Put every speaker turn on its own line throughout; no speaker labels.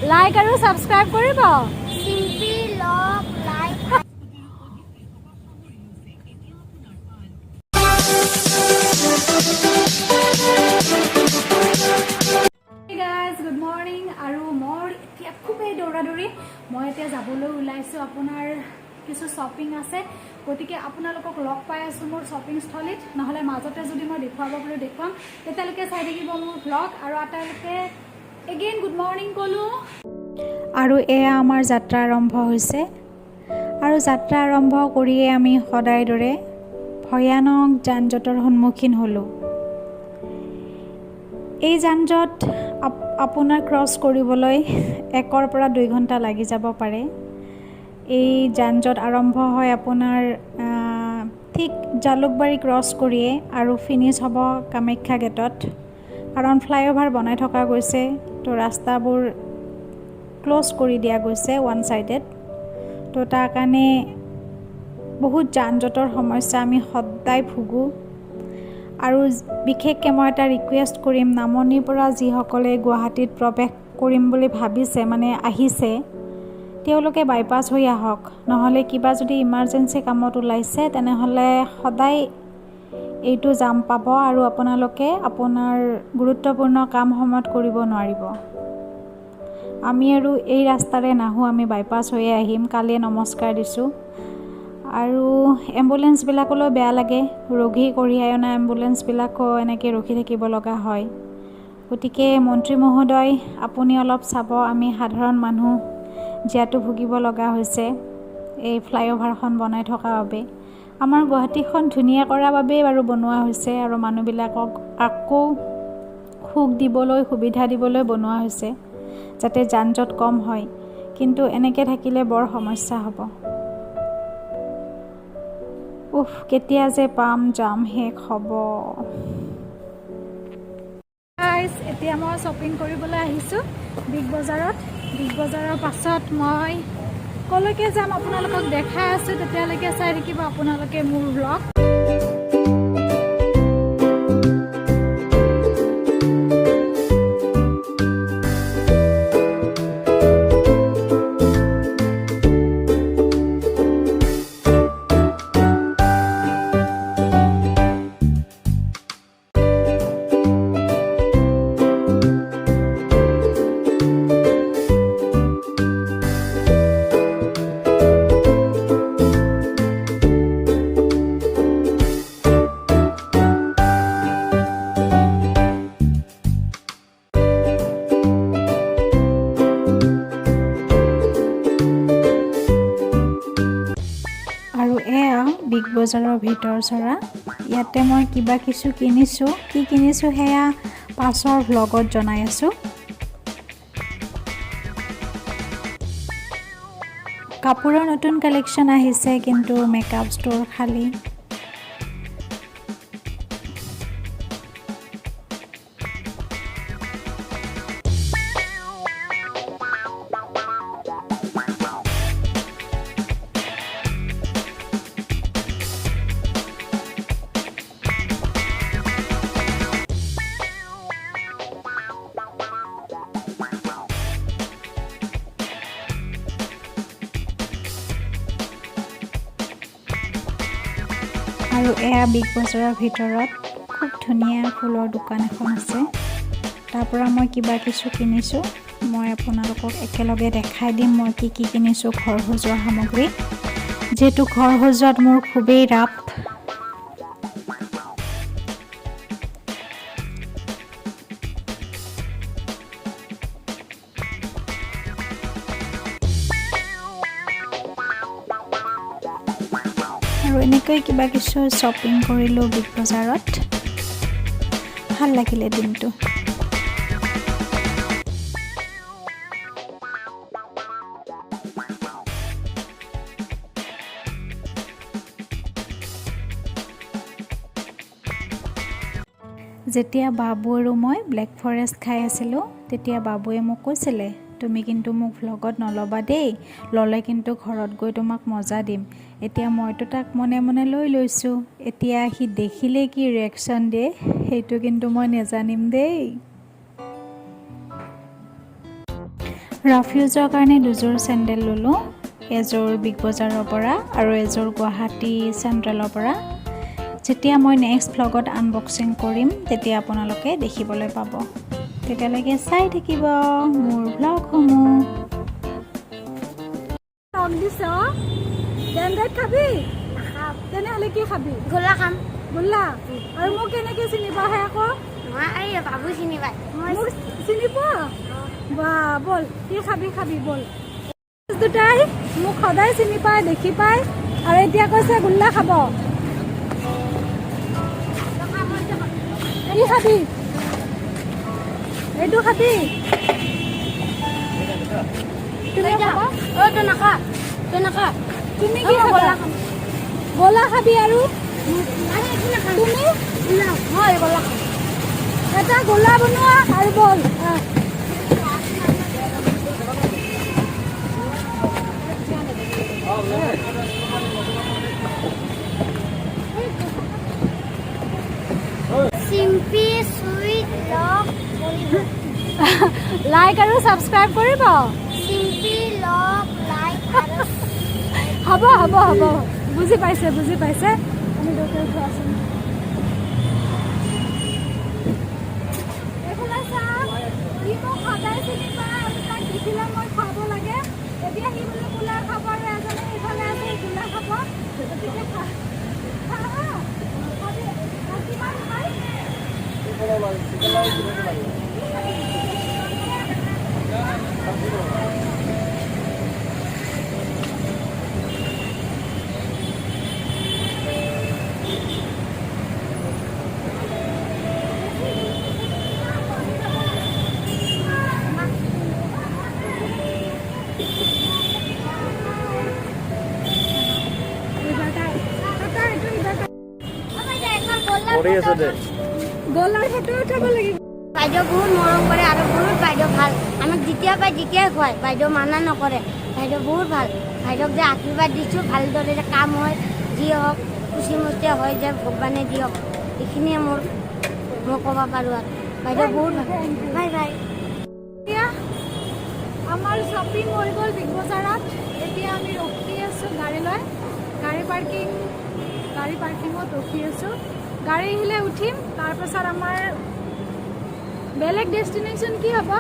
Like আৰু subscribe কৰিব
চিম্পি লগ like
Hey guys, good morning আৰু মোৰ এতিয়া খুবেই দৌৰাদৌৰি মই এতিয়া যাবলৈ ওলাইছোঁ আপোনাৰ কিছু শ্বপিং আছে গতিকে আপোনালোকক লগ পাই আছোঁ মোৰ শ্বপিং স্থলীত নহ'লে মাজতে যদি মই দেখুৱাব পাৰোঁ দেখুৱাম তেতিয়ালৈকে চাই থাকিব মোৰ ব্লগ আৰু আটাইলৈকে এগেইন গুড মৰ্ণিং ক'লোঁ আৰু এয়া আমাৰ যাত্ৰা আৰম্ভ হৈছে আৰু যাত্ৰা আৰম্ভ কৰিয়ে আমি সদায় দৰে ভয়ানক যান-জঁটৰ সন্মুখীন হ'লোঁ এই যান-জঁট আপোনাৰ ক্ৰছ কৰিবলৈ 1 পৰা 2 ঘণ্টা লাগি যাব পাৰে এই যান-জঁট আৰম্ভ হয় আপোনাৰ ঠিক জালুকবাৰী ক্ৰছ কৰিয়ে আৰু ফিনিছ হ'ব কামাখ্যা গেটত কাৰণ ফ্লাইঅভাৰ বনাই থকা গৈছে তো ৰাস্তাবোৰ ক্লোজ কৰি দিয়া গৈছে ওৱান সাইডেড তো তাৰ কাৰণে বহুত যান-জঁটৰ সমস্যা আমি সদায় ভুগোঁ আৰু বিশেষকৈ মই এটা ৰিকুৱেষ্ট কৰিম নামনিৰ পৰা যিসকলে গুৱাহাটীত প্ৰৱেশ কৰিম বুলি ভাবিছে মানে আহিছে তেওঁলোকে বাইপাছ হৈ আহক নহ'লে কিবা যদি ইমাৰ্জেঞ্চি কামত ওলাইছে তেনেহ'লে সদায় এইটো জাম পাব আৰু আপোনালোকে আপোনাৰ গুৰুত্বপূৰ্ণ কাম সময়ত কৰিব নোৱাৰিব আমি আৰু এই ৰাস্তাৰে নাহোঁ আমি বাইপাছ হৈ আহিম কালিয়ে নমস্কাৰ দিছোঁ আৰু এম্বুলেন্সবিলাকলৈ বেয়া লাগে ৰোগী কঢ়িয়াই অনা এম্বুলেন্সবিলাকো এনেকৈ ৰখি থাকিব লগা হয় গতিকে মন্ত্ৰী মহোদয় আপুনি অলপ চাব আমি সাধাৰণ মানুহ যিহেতু ভুগিব লগা হৈছে এই ফ্লাইঅভাৰখন বনাই থকা বাবে আমাৰ গুৱাহাটীখন ধুনীয়া কৰাৰ বাবেই বাৰু বনোৱা হৈছে আৰু মানুহবিলাকক আকৌ সুখ দিবলৈ সুবিধা দিবলৈ বনোৱা হৈছে যাতে যান-জঁট কম হয় কিন্তু এনেকৈ থাকিলে বৰ সমস্যা হ'ব কেতিয়া যে পাম যাম শেষ হ'ব গাইজ এতিয়া মই শ্বপিং কৰিবলৈ আহিছোঁ বিগ বজাৰৰ পাছত মই কলৈকে যাম আপোনালোকক দেখাই আছোঁ তেতিয়ালৈকে চাই থাকিব আপোনালোকে মোৰ ব্লগ বিগ বজাৰৰ ভিতৰ চৰা ইয়াতে মই কিবা কিছু কিনিছোঁ কি কিনিছোঁ সেয়া পাছৰ ভ্লগত জনাই আছোঁ কাপোৰৰ নতুন কালেকশ্যন আহিছে কিন্তু মেকআপ ষ্ট'ৰ খালী আৰু এয়া বিগ বজাৰৰ ভিতৰত খুব ধুনীয়া ফুলৰ দোকান এখন আছে তাৰ পৰা মই কিবা কিছু কিনিছোঁ মই আপোনালোকক একেলগে দেখাই দিম মই কি কিনিছোঁ ঘৰ সজোৱা সামগ্ৰী যিহেতু ঘৰ সজোৱাত মোৰ খুবেই ৰাপ আৰু এনেকৈ কিবা কিছু শ্বপিং কৰিলোঁ বিগ বজাৰত ভাল লাগিলে দিনটো যেতিয়া বাবু আৰু মই ব্লেক ফৰেষ্ট খাই আছিলোঁ তেতিয়া বাবুৱে মোক কৈছিলে তুমি কিন্তু মোক ভ্লগত নল'বা দেই ল'লে কিন্তু ঘৰত গৈ তোমাক মজা দিম এতিয়া মইতো তাক মনে মনে লৈ লৈছোঁ এতিয়া সি দেখিলে কি ৰিয়েকশ্যন দিয়ে সেইটো কিন্তু মই নেজানিম দেই ৰাফ ইউজৰ কাৰণে দুযোৰ চেণ্ডেল ল'লোঁ, এযোৰ বিগ বজাৰৰ পৰা আৰু এযোৰ গুৱাহাটী চেণ্ট্ৰেলৰ পৰা। যেতিয়া মই নেক্সট ভ্লগত আনবক্সিং কৰিম তেতিয়া আপোনালোকে দেখিবলৈ পাব। তেতিয়ালৈকে চাই থাকিব মোৰ ভ্লগসমূহ। খাবি তেনেহ'লে কি খাবি?
গোলা খাম।
গোল্লা আৰু মোক কেনেকৈ চিনি পাহে আকৌ?
মই এই বাবু চিনি পাই।
মোক চিনি পোৱা? বা বল কি খাবি খাবি বল। দুটাই মোক সদায় চিনি পায়, দেখি পায় আৰু এতিয়া কৈছে গোল্লা খাব। কি খাবি? এইটো খাবি? তুমি খাবা?
অ' তই নাখা, তই নাখা।
তুমি কি খাবা? গোলা খাবি আৰু তুমি?
মই গোলা খাম।
এটা গোলা বনোৱা আৰু বল।
চিম্পি চুইট লভ
লাইক আৰু ছাবস্ক্ৰাইব কৰিব।
চিম্পি লভ লাইক আৰু
হ'ব হ'ব হ'ব বুজি পাইছে বুজি পাইছে। আমি ডক্টৰ আছোঁ। এইফালে চাওক, সি মোক সদায় চিনি পায় আৰু তাক দেখিলে মই খুৱাব লাগে। এতিয়া সি বোলে গোলা খাব আৰু এজনে সিফালে আছে গোলা খাব। গতিকে কিমান খায়? গোলাৰ ফটো উঠাব লাগিব।
বাইদেউ বহুত মৰম কৰে আৰু বহুত বাইদেউ ভাল। আমাক যেতিয়া পায় যেতিয়াই খুৱায়, বাইদেউ মানা নকৰে। বাইদেউ বহুত ভাল। বাইদেউক যে আশীৰ্বাদ দিছোঁ, ভালদৰে যে কাম হয়, যি হওক খুচিমতে হয় যে ভগৱানে দিয়ক, এইখিনিয়ে মই ক'ব পাৰোঁ আৰু বাইদেউ বহুত ভাল। Bye bye.
এতিয়া আমাৰ শ্বপিং হৈ গ'ল বিগ বজাৰত। এতিয়া আমি ৰখি আছোঁ গাড়ী লৈ। গাড়ী পাৰ্কিঙত ৰখি আছোঁ। গাড়ী আহিলে উঠিম। তাৰপাছত আমাৰ বেলেগ ডেষ্টিনেশ্যন কি হ'ব?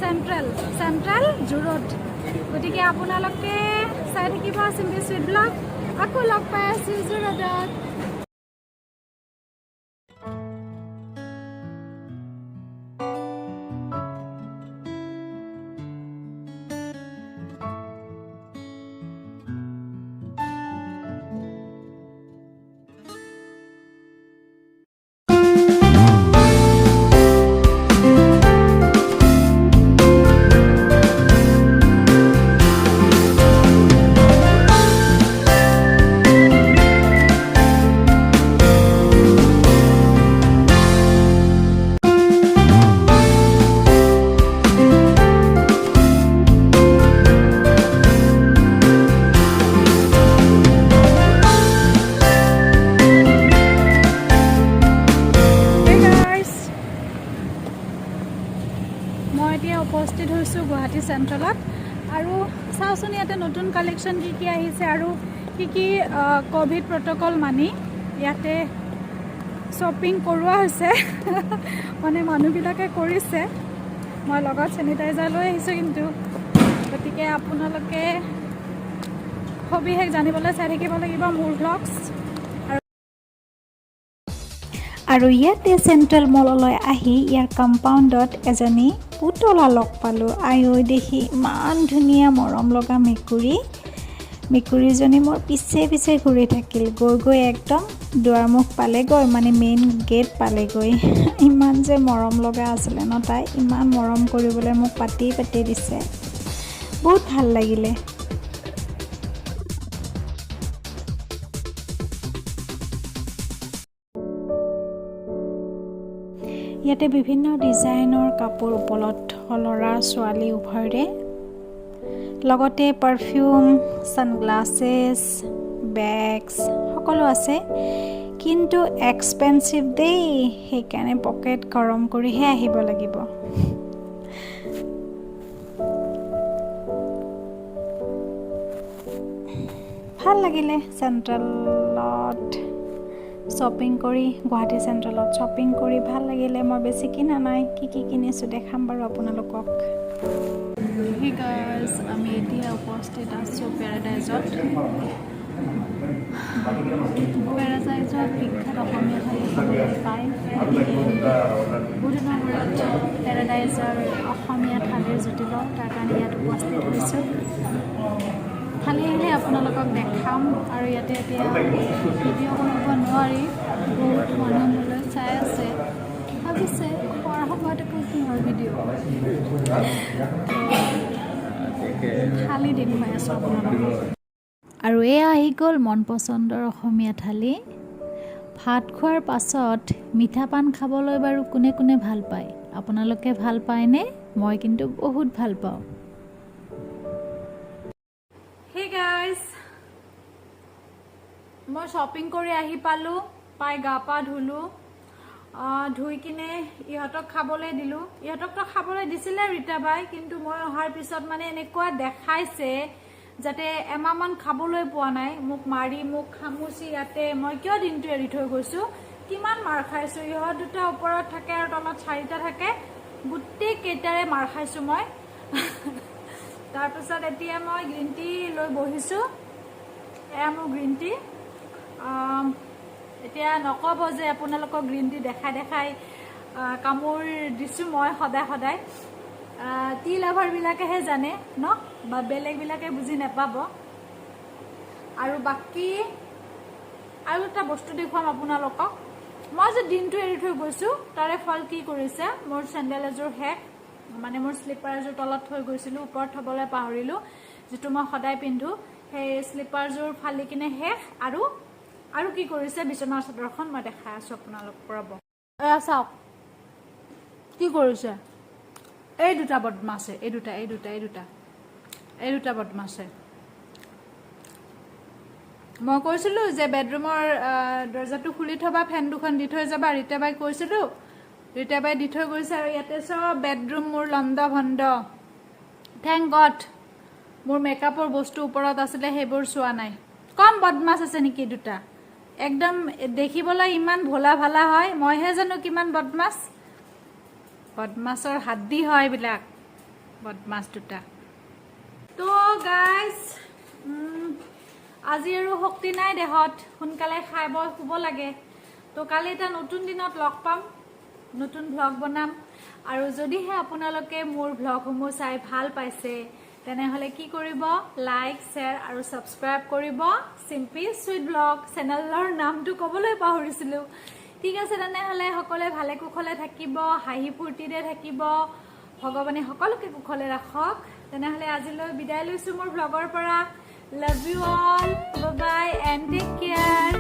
Central Zoo Road. গতিকে আপোনালোকে চাই থাকিব চিম্পি চুইট ব্লগ। আকৌ লগ পাই আছোঁ জু-ৰোডত। মই এতিয়া উপস্থিত হৈছোঁ গুৱাহাটী চেণ্ট্ৰেলত। আৰু চাওঁচোন ইয়াতে নতুন কালেকশ্যন কি কি আহিছে আৰু কি কি ক'ভিড প্ৰট'কল মানি ইয়াতে শ্বপিং কৰোৱা হৈছে। মানে মানুহবিলাকে কৰিছে। মই লগত চেনিটাইজাৰ লৈ আহিছোঁ কিন্তু। গতিকে আপোনালোকে সবিশেষ জানিবলৈ চাই থাকিব লাগিব মোৰ ভ্লগছ। আৰু ইয়াতে চেণ্ট্ৰেল মললৈ আহি ইয়াৰ কম্পাউণ্ডত এজনী পুতলা লগ পালোঁ। আই দেখি ইমান ধুনীয়া মৰম লগা মেকুৰীজনী মোৰ পিছে পিছে ঘূৰি থাকিল। গৈ একদম দুৱাৰমুখ পালেগৈ, মানে মেইন গেট পালেগৈ। ইমান যে মৰম লগা আছিলে ন তাই। ইমান মৰম কৰিবলৈ মোক পাতি দিছে। বহুত ভাল লাগিলে। ইয়াতে বিভিন্ন ডিজাইনৰ কাপোৰ উপলব্ধ, ল'ৰা ছোৱালী উভয়ৰে। লগতে পাৰফিউম, ছানগ্লাছেছ, বেগছ সকলো আছে। কিন্তু এক্সপেঞ্চিভ দেই, সেইকাৰণে পকেট গৰম কৰিহে আহিব লাগিব। ভাল লাগিলে চেণ্ট্ৰেলত শ্বপিং কৰি, গুৱাহাটী চেণ্ট্ৰেলত শ্বপিং কৰি ভাল লাগিলে। মই বেছি কিনা নাই, কি কিনিছোঁ দেখাম বাৰু আপোনালোকক। হে গাইজ, আমি এতিয়া উপস্থিত আছোঁ পেৰাডাইজত। পেৰাডাইজত বিখ্যাত অসমীয়া থালি খাবলৈ পায়। বহুদিনৰ মূৰত পেৰাডাইজৰ অসমীয়া থালিৰ জুতি লওঁ, তাৰ কাৰণে ইয়াত উপস্থিত হৈছোঁ। থালি আহিলে আপোনালোকক দেখাম। আৰু ইয়াতে এতিয়া ভিডিঅ' কৰিব নোৱাৰি, বহুত মানুহ মোলৈ চাই আছে, ভাবিছে খোৱাৰ সময়তে কিহৰ ভিডিঅ'। থালি দেখুৱাই আছোঁ আপোনালোকক। আৰু এয়া আহি গ'ল মন পচন্দৰ অসমীয়া থালি। ভাত খোৱাৰ পাছত মিঠা পান খাবলৈ বাৰু কোনে কোনে ভাল পায়? আপোনালোকে ভাল পায়নে? মই কিন্তু বহুত ভাল পাওঁ। হে গাইজ, মই শ্বপিং কৰি আহি পালোঁ, পাই গা পা ধুলোঁ। ধুই কিনে ইহঁতক খাবলৈ দিলোঁ। ইহঁতকতো খাবলৈ দিছিলে ৰীতা বাই, কিন্তু মই অহাৰ পিছত মানে এনেকুৱা দেখাইছে যাতে এমাহমান খাবলৈ পোৱা নাই। মোক মাৰি, মোক খামুচি ইয়াতে মই কিয় দিনটো এৰি থৈ গৈছোঁ, কিমান মাৰ খাইছোঁ। ইহঁত দুটা ওপৰত থাকে আৰু তলত 4টা থাকে, গোটেই কেইটাৰে মাৰ খাইছোঁ মই। তাৰপিছত এতিয়া মই গ্ৰীণ টি লৈ বহিছোঁ। এয়া মোৰ গ্ৰীণ টি। এতিয়া নক'ব যে আপোনালোকক গ্ৰীণ টি দেখাই কামোৰ দিছোঁ মই সদায় সদায়। টি লাভাৰবিলাকেহে জানে ন, বা বেলেগবিলাকে বুজি নাপাব। আৰু বাকী আৰু এটা বস্তু দেখুৱাম আপোনালোকক। মই যে দিনটো এৰি থৈ গৈছোঁ, তাৰে ফল কি কৰিছে। মোৰ চেণ্ডেল এযোৰ শেষ, মানে মোৰ শ্লিপাৰ এযোৰ তলত থৈ গৈছিলোঁ, ওপৰত থ'বলৈ পাহৰিলোঁ, যিটো মই সদায় পিন্ধোঁ। সেই শ্লিপাৰযোৰ ফালি কিনে শেষ। আৰু কি কৰিছে বিচনাৰ চাদৰখন মই দেখাই আছোঁ আপোনালোকক। ৰ'ব, এয়া চাওক কি কৰিছে। এই দুটা বদমাছে, এই দুটা বদমাছে। মই কৈছিলোঁ যে বেডৰুমৰ দৰ্জাটো খুলি থবা, ফেন দুখন দি থৈ যাবা। ৰীতা বাই কৈছিলোঁ, ৰীতা বাই দি থৈ গৈছে। আৰু ইয়াতে চব বেডৰুম মোৰ লণ্ড ভণ্ড। থেংক গড মোৰ মেকআপৰ বস্তু ওপৰত আছিলে, সেইবোৰ চোৱা নাই। কম বদমাছ আছে নেকি দুটা? একদম দেখিবলৈ ইমান ভোলা ভালা হয়, মইহে জানো কিমান বদমাছ। বদমাছৰ হাদ্দি হয় এইবিলাক, বদমাছ দুটা। তো গাইজ, আজি আৰু শক্তি নাই দেহত, সোনকালে খাই বৈ শুব লাগে। তো কালি এটা নতুন দিনত লগ পাম, নতুন ভ্লগ বনাম। আৰু যদিহে আপোনালোকে মোৰ ভ্লগসমূহ চাই ভাল পাইছে, তেনেহ'লে কি কৰিব? লাইক, শ্বেয়াৰ আৰু ছাবস্ক্ৰাইব কৰিব। চিম্পি চুইট ব্লগ চেনেলৰ নামটো ক'বলৈ পাহৰিছিলোঁ। ঠিক আছে, তেনেহ'লে সকলোৱে ভালে কুশলে থাকিব, হাঁহি ফূৰ্তিৰে থাকিব। ভগৱানে সকলোকে কুশলে ৰাখক। তেনেহ'লে আজিলৈ বিদায় লৈছোঁ মোৰ ভ্লগৰ পৰা। Love you all, bye bye and take care.